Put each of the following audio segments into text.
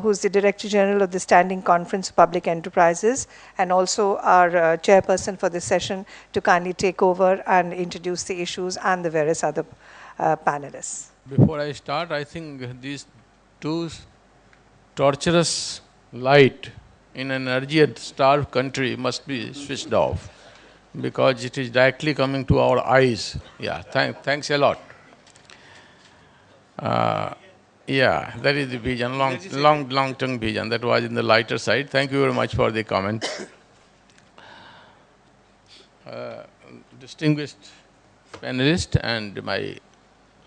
who's the Director General of the Standing Conference of Public Enterprises, and also our chairperson for this session, to kindly take over and introduce the issues and the various other panelists. Before I start, I think these two torturous light in an energy-starved country must be switched off, because it is directly coming to our eyes. Yeah, thanks a lot. Yeah, that is the vision, long-term vision. That was in the lighter side. Thank you very much for the comment. Distinguished panelists and my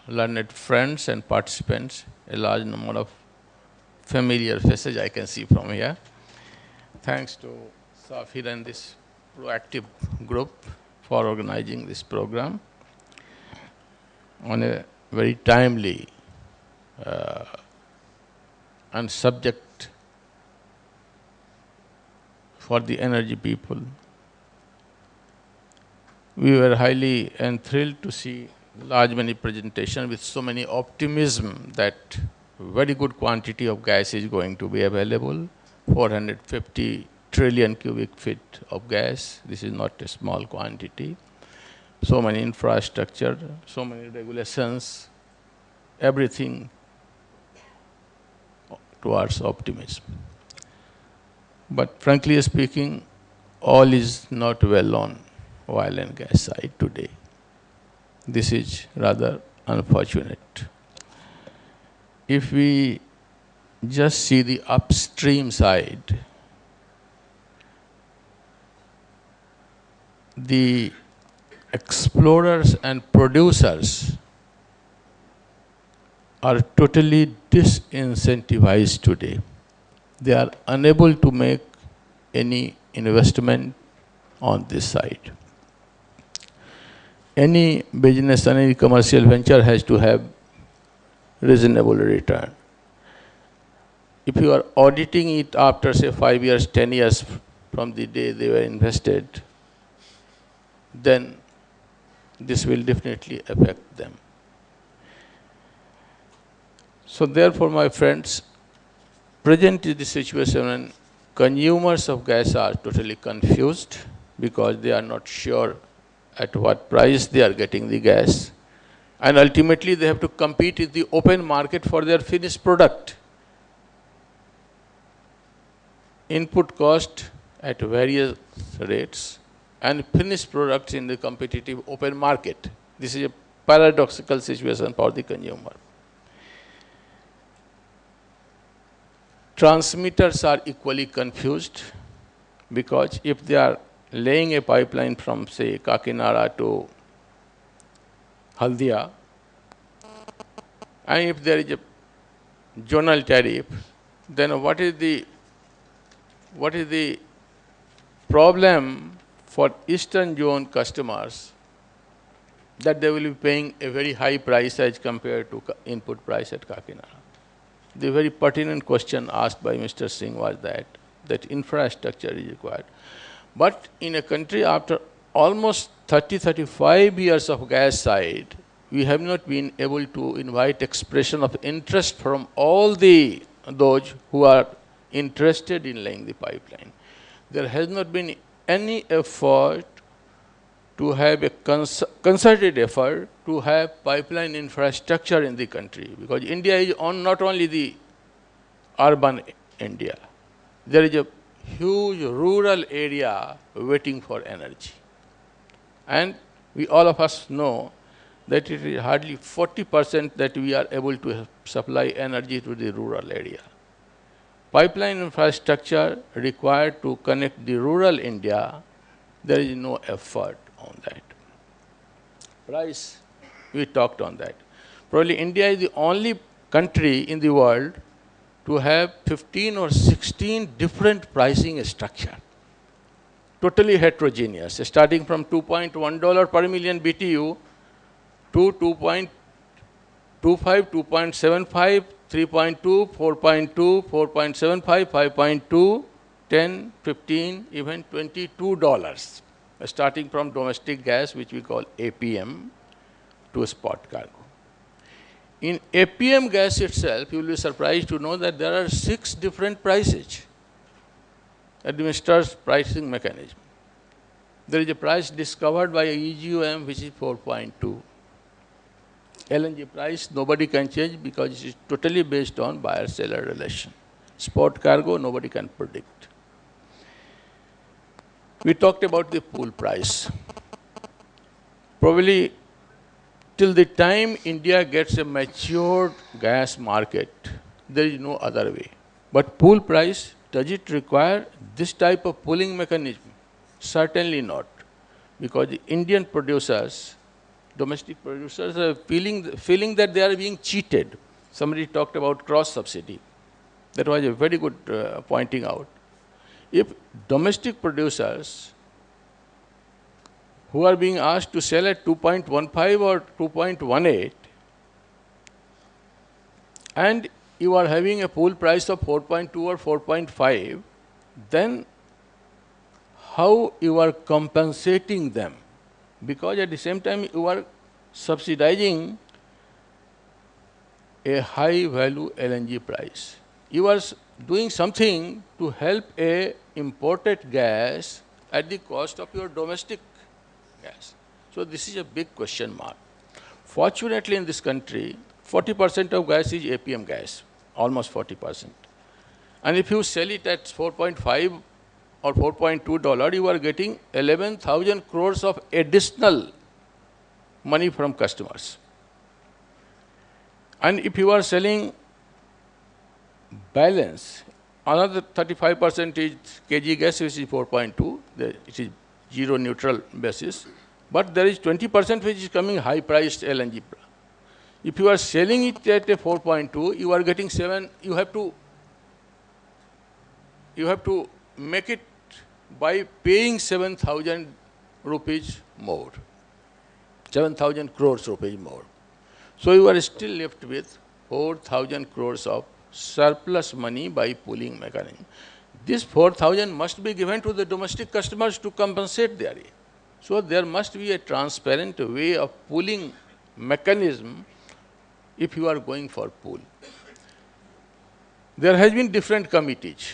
learned friends and participants, a large number of familiar faces I can see from here. Thanks to Safir and this proactive group for organizing this program on a very timely and subject for the energy people. We were highly enthralled to see large many presentations with so many optimism that very good quantity of gas is going to be available, 450 trillion cubic feet of gas. This is not a small quantity. So many infrastructure, so many regulations, everything towards optimism. But frankly speaking, all is not well on oil and gas side today. This is rather unfortunate. If we just see the upstream side, the explorers and producers are totally disincentivized today. They are unable to make any investment on this side. Any business and any commercial venture has to have reasonable return. If you are auditing it after, say, 5 years, 10 years from the day they were invested, then this will definitely affect them. So therefore, my friends, present is the situation when consumers of gas are totally confused because they are not sure at what price they are getting the gas. And ultimately, they have to compete in the open market for their finished product. Input cost at various rates and finished products in the competitive open market. This is a paradoxical situation for the consumer. Transmitters are equally confused because if they are laying a pipeline from, say, Kakinada to Haldia, and if there is a zonal tariff, then what is the problem for Eastern Zone customers that they will be paying a very high price as compared to input price at Kakinada? The very pertinent question asked by Mr. Singh was that infrastructure is required. But in a country after almost 30-35 years of gas side, we have not been able to invite expression of interest from all those who are interested in laying the pipeline. There has not been any effort to have a concerted effort to have pipeline infrastructure in the country, because India is not only the urban India. There is a huge rural area waiting for energy. And we all of us know that it is hardly 40% that we are able to supply energy to the rural area. Pipeline infrastructure required to connect the rural India, there is no effort on that. Price, we talked on that. Probably India is the only country in the world to have 15 or 16 different pricing structure, totally heterogeneous, starting from $2.1 per million BTU to 2.25, 2.75, 3.2, 4.2, 4.75, 5.2, 10, 15, even $22, starting from domestic gas, which we call APM, to spot cargo. In APM gas itself, you will be surprised to know that there are 6 different prices, administered pricing mechanism. There is a price discovered by EGOM which is 4.2. LNG price nobody can change because it is totally based on buyer-seller relation. Spot cargo nobody can predict. We talked about the pool price. Probably till the time India gets a matured gas market, there is no other way. But pool price, does it require this type of pooling mechanism? Certainly not. Because the Indian producers, domestic producers are feeling that they are being cheated. Somebody talked about cross-subsidy. That was a very good pointing out. If domestic producers who are being asked to sell at 2.15 or 2.18, and you are having a pool price of 4.2 or 4.5, then how you are compensating them? Because at the same time you are subsidizing a high value LNG price. You are doing something to help a imported gas at the cost of your domestic gas. So this is a big question mark. Fortunately in this country, 40% of gas is APM gas, almost 40%. And if you sell it at 4.5 or $4.2, you are getting 11,000 crores of additional money from customers. And if you are selling balance, another 35% is KG gas, which is 4.2, it is zero neutral basis. But there is 20% which is coming high priced LNG. If you are selling it at a 4.2, you are getting 7, you have to make it by paying 7,000 rupees more, 7,000 crores rupees more. So you are still left with 4,000 crores of surplus money by pooling mechanism. This 4,000 must be given to the domestic customers to compensate their. So there must be a transparent way of pooling mechanism if you are going for pool. There has been different committees,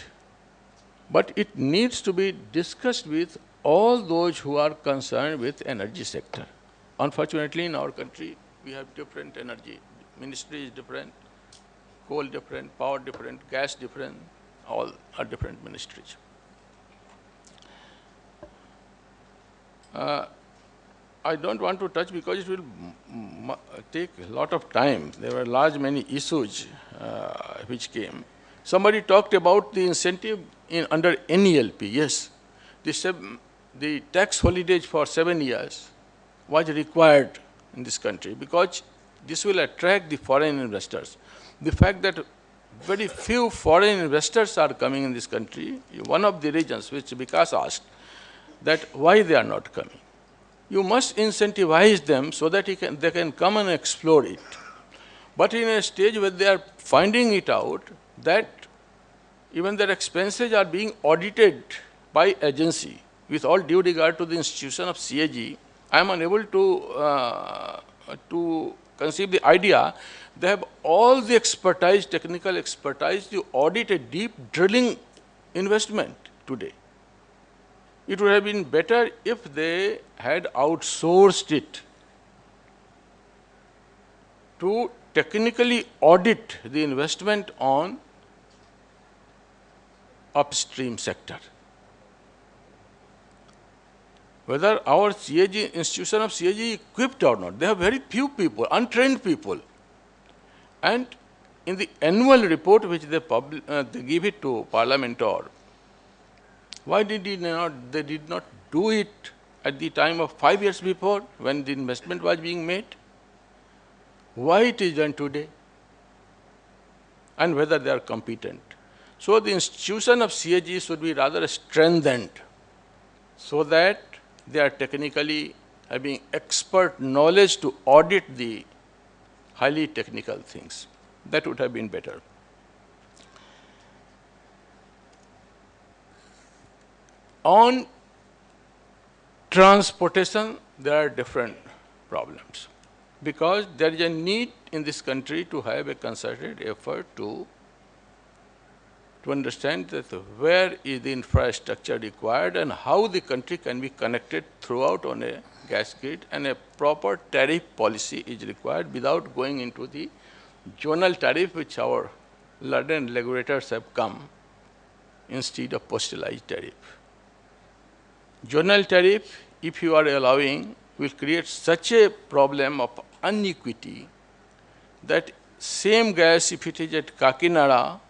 but it needs to be discussed with all those who are concerned with energy sector. Unfortunately, in our country, we have different energy. Ministry is different, coal different, power different, gas different, all are different ministries. I don't want to touch because it will take a lot of time. There were many issues which came. Somebody talked about the incentive under NELP. Yes, the tax holidays for 7 years was required in this country because this will attract the foreign investors. The fact that very few foreign investors are coming in this country, one of the reasons which Vikas asked, that why they are not coming. You must incentivize them so that they can come and explore it. But in a stage where they are finding it out that even their expenses are being audited by agency, with all due regard to the institution of CAG, I am unable to conceive the idea. They have all the expertise, technical expertise to audit a deep drilling investment today. It would have been better if they had outsourced it to technically audit the investment on upstream sector. Whether our CAG, institution of CAG is equipped or not, they have very few people, untrained people. And in the annual report which they give it to Parliament, or why they did not do it at the time of 5 years before when the investment was being made? Why it is done today? And whether they are competent. So the institution of CAG should be rather strengthened so that they are technically having expert knowledge to audit the highly technical things. That would have been better. On transportation, there are different problems. because there is a need in this country to have a concerted effort to understand that where is the infrastructure required and how the country can be connected throughout on a gas grid, and a proper tariff policy is required without going into the zonal tariff which our learned regulators have come instead of postalized tariff. Zonal tariff, if you are allowing, will create such a problem of inequity that same gas, if it is at Kakinada,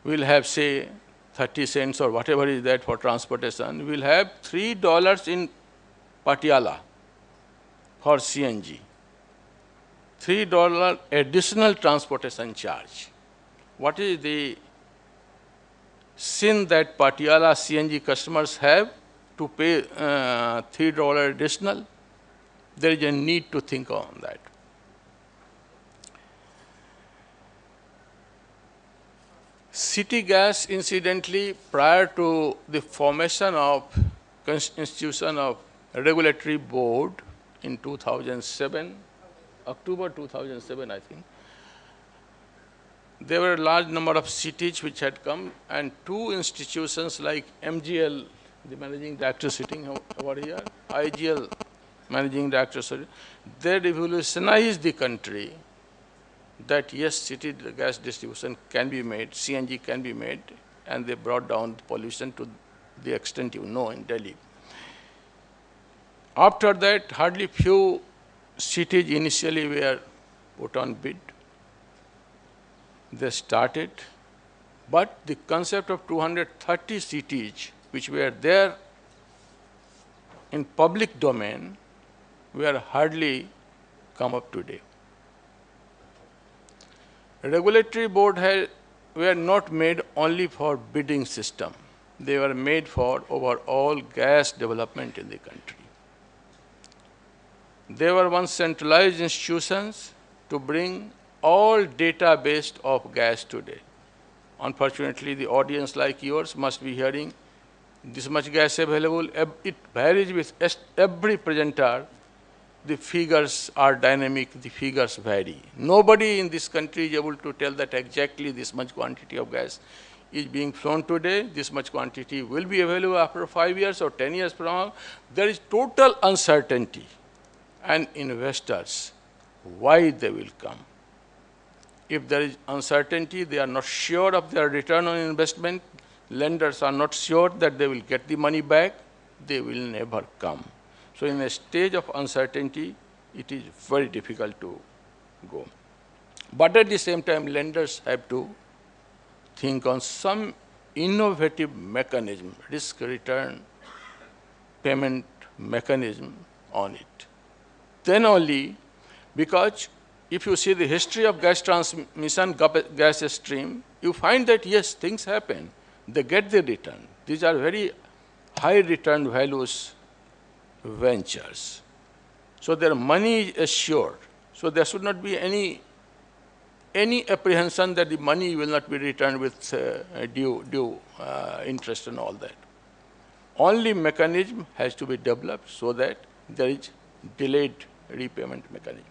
will have, say, 30 cents or whatever is that for transportation, will have $3 in Patiala for CNG. $3 additional transportation charge. What is the sin that Patiala CNG customers have to pay $3 additional? There is a need to think on that. City gas, incidentally, prior to the formation of institution of regulatory board in 2007, October 2007, I think, there were a large number of cities which had come, and two institutions like MGL, the managing director sitting over here, IGL, managing director, they revolutionized the country that yes, city gas distribution can be made, CNG can be made, and they brought down the pollution to the extent you know in Delhi. After that, hardly few cities initially were put on bid. They started, but the concept of 230 cities which were there in public domain were hardly come up today. Regulatory board were not made only for bidding system. They were made for overall gas development in the country. They were once centralized institutions to bring all database of gas today. Unfortunately, the audience like yours must be hearing this much gas available. It varies with every presenter. The figures are dynamic, the figures vary. Nobody in this country is able to tell that exactly this much quantity of gas is being flown today, this much quantity will be available after 5 years or 10 years from now. There is total uncertainty. And investors, why they will come? If there is uncertainty, they are not sure of their return on investment, lenders are not sure that they will get the money back, they will never come. So in a stage of uncertainty, it is very difficult to go. But at the same time, lenders have to think on some innovative mechanism, risk return payment mechanism on it. Then only, because if you see the history of gas transmission, gas stream, you find that yes, things happen. They get the return. These are very high return values ventures. So their money is assured. So there should not be any apprehension that the money will not be returned with due interest and all that. Only mechanism has to be developed so that there is delayed repayment mechanism.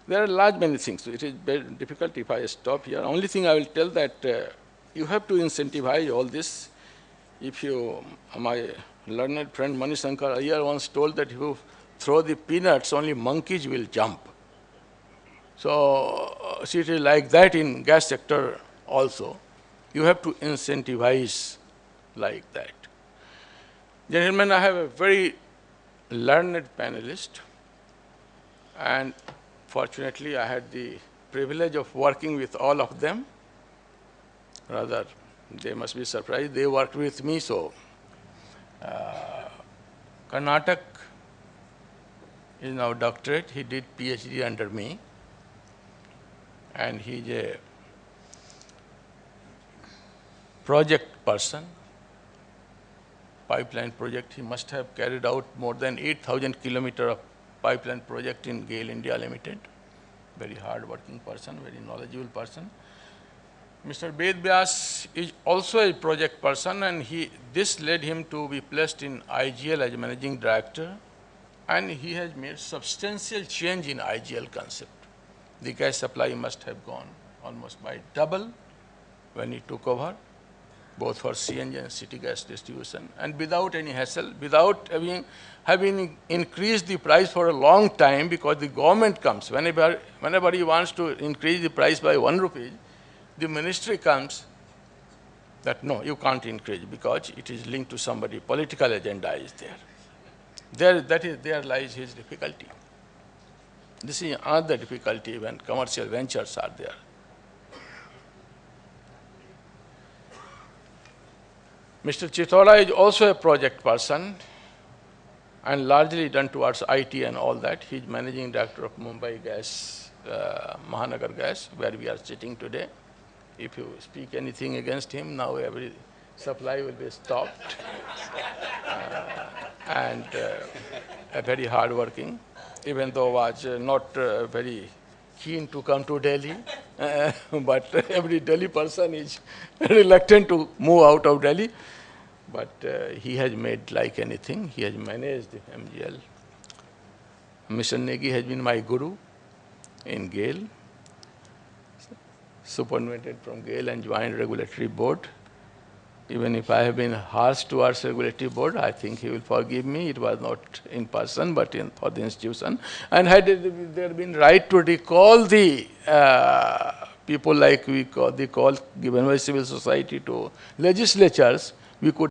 There are large many things. So it is very difficult if I stop here. Only thing I will tell that you have to incentivize all this. If you, my learned friend Manishankar Iyer once told that if you throw the peanuts, only monkeys will jump. So it is like that in gas sector also. You have to incentivize like that. Gentlemen, I have a very learned panelist, and fortunately I had the privilege of working with all of them. Rather, they must be surprised. They worked with me, so Karnataka is now doctorate. He did PhD under me, and he's a project person. Pipeline project. He must have carried out more than 8,000 kilometers of pipeline project in GAIL India Limited. Very hard working person, very knowledgeable person. Mr. Ved Vyas is also a project person, and this led him to be placed in IGL as managing director, and he has made substantial change in IGL concept. The gas supply must have gone almost by double when he took over, both for CNG and city gas distribution, and without any hassle, without having increased the price for a long time, because the government comes, whenever he wants to increase the price by 1 rupee, the ministry comes that no, you can't increase because it is linked to somebody, political agenda is there. There lies his difficulty. This is another difficulty when commercial ventures are there. Mr. Chittora is also a project person and largely done towards IT and all that. He is managing director of Mumbai Gas, Mahanagar Gas, where we are sitting today. If you speak anything against him, now every supply will be stopped. And very hardworking, even though was not very keen to come to Delhi, but every Delhi person is reluctant to move out of Delhi. But he has made like anything. He has managed MGL. Mr. Negi has been my guru in GAIL, superannuated from GAIL and joined regulatory board. Even if I have been harsh towards regulatory board, I think he will forgive me. It was not in person, but for the institution. And had there been right to recall the people like we call given by civil society to legislatures, we could